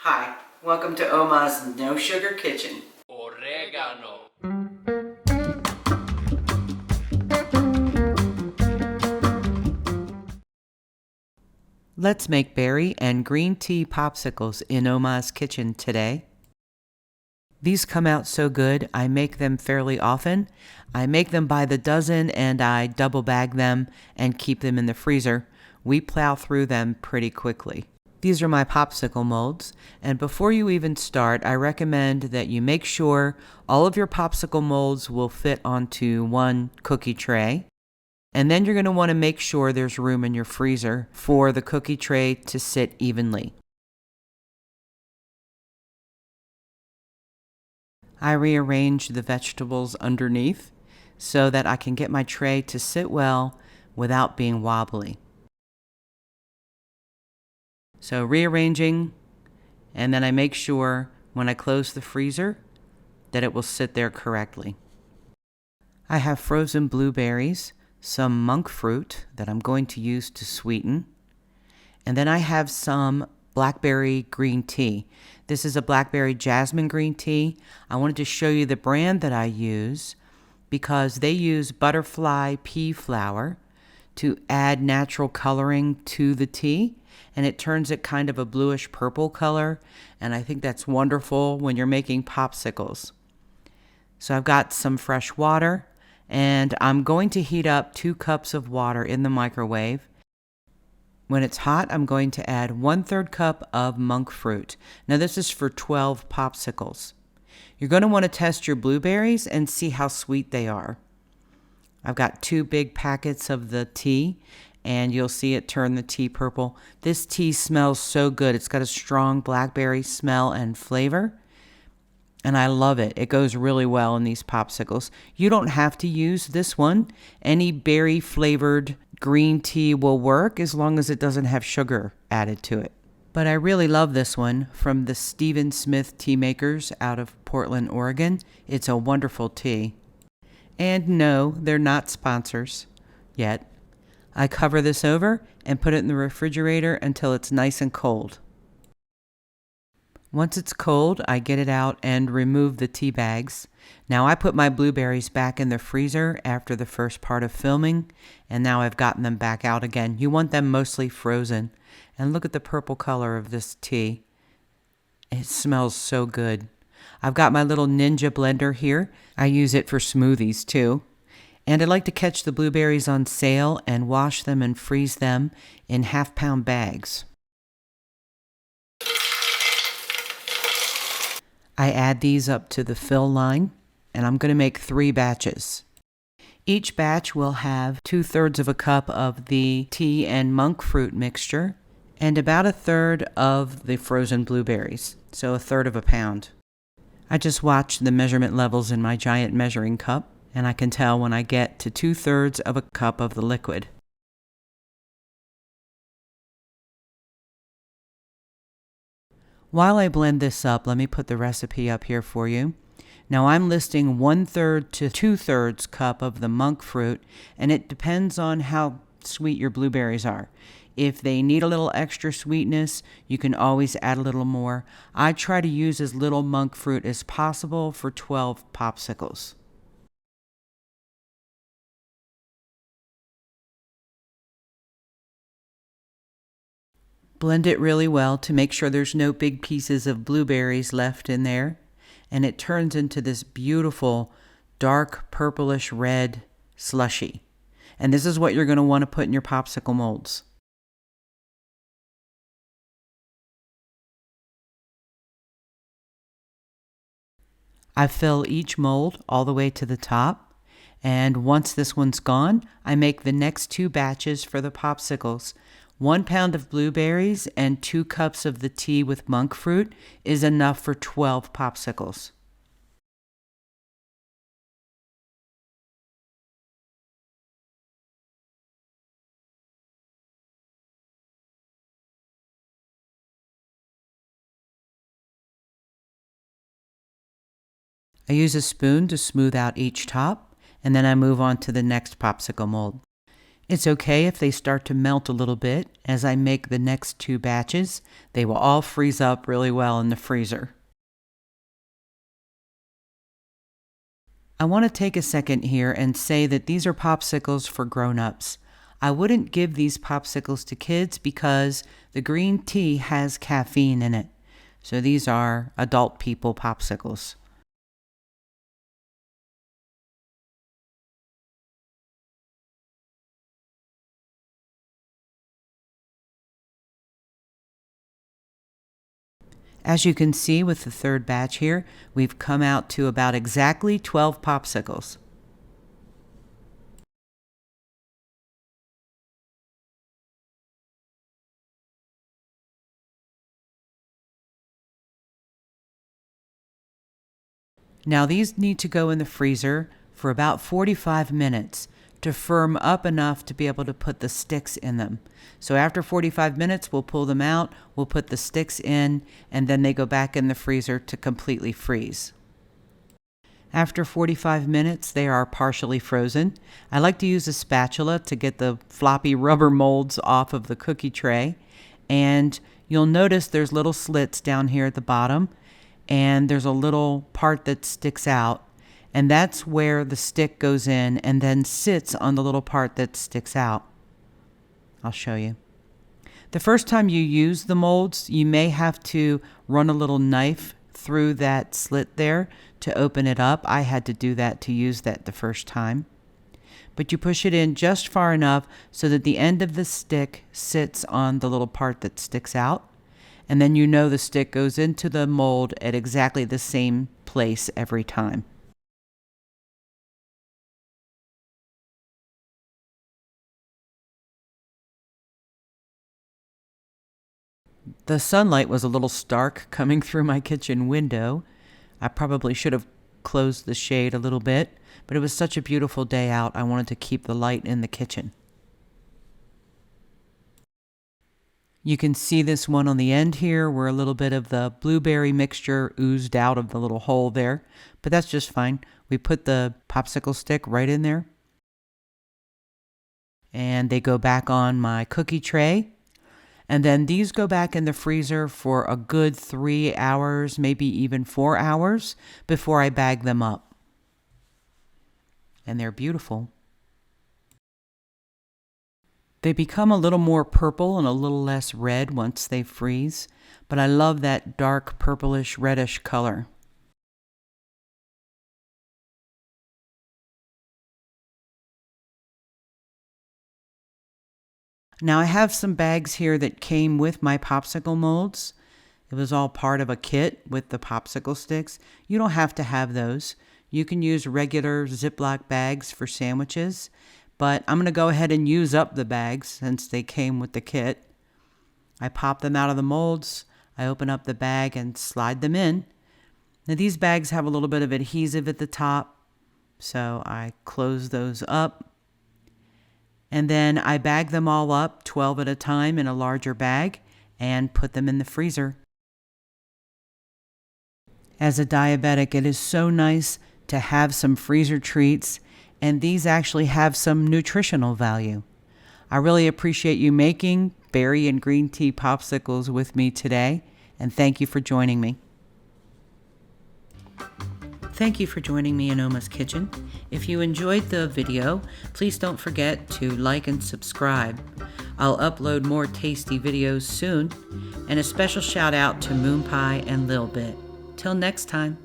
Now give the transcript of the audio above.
Hi, welcome to Oma's No Sugar Kitchen. Oregano. Let's make berry and green tea popsicles in Oma's kitchen today. These come out so good, I make them fairly often. I make them by the dozen and I double bag them and keep them in the freezer. We plow through them pretty quickly. These are my popsicle molds, and before you even start, I recommend that you make sure all of your popsicle molds will fit onto one cookie tray. And then you're going to want to make sure there's room in your freezer for the cookie tray to sit evenly. I rearrange the vegetables underneath so that I can get my tray to sit well without being wobbly. So rearranging, and then I make sure when I close the freezer that it will sit there correctly. I have frozen blueberries, some monk fruit that I'm going to use to sweeten, and then I have some blackberry green tea. This is a blackberry jasmine green tea. I wanted to show you the brand that I use because they use butterfly pea flower to add natural coloring to the tea, and it turns it kind of a bluish purple color, and I think that's wonderful when you're making popsicles. So I've got some fresh water, and I'm going to heat up 2 cups of water in the microwave. When it's hot, I'm going to add 1/3 cup of monk fruit. Now this is for 12 popsicles. You're going to want to test your blueberries and see how sweet they are. I've got 2 big packets of the tea, and you'll see it turn the tea purple. This tea smells so good. It's got a strong blackberry smell and flavor, and I love it. It goes really well in these popsicles. You don't have to use this one. Any berry flavored green tea will work as long as it doesn't have sugar added to it. But I really love this one from the Stephen Smith Tea Makers out of Portland, Oregon. It's a wonderful tea. And no, they're not sponsors yet. I cover this over and put it in the refrigerator until it's nice and cold. Once it's cold, I get it out and remove the tea bags. Now I put my blueberries back in the freezer after the first part of filming, and now I've gotten them back out again. You want them mostly frozen. And look at the purple color of this tea. It smells so good. I've got my little Ninja blender here. I use it for smoothies too. And I like to catch the blueberries on sale and wash them and freeze them in half-pound bags. I add these up to the fill line, and I'm going to make 3 batches. Each batch will have 2/3 of a cup of the tea and monk fruit mixture and about 1/3 of the frozen blueberries, so 1/3 of a pound. I just watch the measurement levels in my giant measuring cup, and I can tell when I get to 2/3 of a cup of the liquid. While I blend this up, let me put the recipe up here for you. Now I'm listing 1/3 to 2/3 cup of the monk fruit, and it depends on how sweet your blueberries are. If they need a little extra sweetness, you can always add a little more. I try to use as little monk fruit as possible for 12 popsicles. Blend it really well to make sure there's no big pieces of blueberries left in there, and it turns into this beautiful dark purplish red slushy. And this is what you're going to want to put in your popsicle molds. I fill each mold all the way to the top, and once this one's gone, I make the next 2 batches for the popsicles. 1 pound of blueberries and 2 cups of the tea with monk fruit is enough for 12 popsicles. I use a spoon to smooth out each top, and then I move on to the next popsicle mold. It's okay if they start to melt a little bit. As I make the next 2 batches, they will all freeze up really well in the freezer. I want to take a second here and say that these are popsicles for grown-ups. I wouldn't give these popsicles to kids because the green tea has caffeine in it. So these are adult people popsicles. As you can see with the 3rd batch here, we've come out to about exactly 12 popsicles. Now these need to go in the freezer for about 45 minutes to firm up enough to be able to put the sticks in them. So after 45 minutes, we'll pull them out, we'll put the sticks in, and then they go back in the freezer to completely freeze. After 45 minutes, they are partially frozen. I like to use a spatula to get the floppy rubber molds off of the cookie tray. And you'll notice there's little slits down here at the bottom, and there's a little part that sticks out. And that's where the stick goes in and then sits on the little part that sticks out. I'll show you. The first time you use the molds, you may have to run a little knife through that slit there to open it up. I had to do that to use that the first time. But you push it in just far enough so that the end of the stick sits on the little part that sticks out. And then you know the stick goes into the mold at exactly the same place every time. The sunlight was a little stark coming through my kitchen window. I probably should have closed the shade a little bit, but it was such a beautiful day out, I wanted to keep the light in the kitchen. You can see this one on the end here where a little bit of the blueberry mixture oozed out of the little hole there, but that's just fine. We put the popsicle stick right in there, and they go back on my cookie tray. And then these go back in the freezer for a good 3 hours, maybe even 4 hours before I bag them up. And they're beautiful. They become a little more purple and a little less red once they freeze, but I love that dark purplish reddish color. Now I have some bags here that came with my popsicle molds. It was all part of a kit with the popsicle sticks. You don't have to have those. You can use regular Ziploc bags for sandwiches, but I'm going to go ahead and use up the bags since they came with the kit. I pop them out of the molds. I open up the bag and slide them in. Now these bags have a little bit of adhesive at the top, so I close those up. And then I bag them all up 12 at a time in a larger bag and put them in the freezer. As a diabetic, it is so nice to have some freezer treats, and these actually have some nutritional value. I really appreciate you making berry and green tea popsicles with me today, and thank you for joining me. Thank you for joining me in Oma's Kitchen. If you enjoyed the video, please don't forget to like and subscribe. I'll upload more tasty videos soon, and a special shout out to Moon Pie and Lil Bit. Till next time.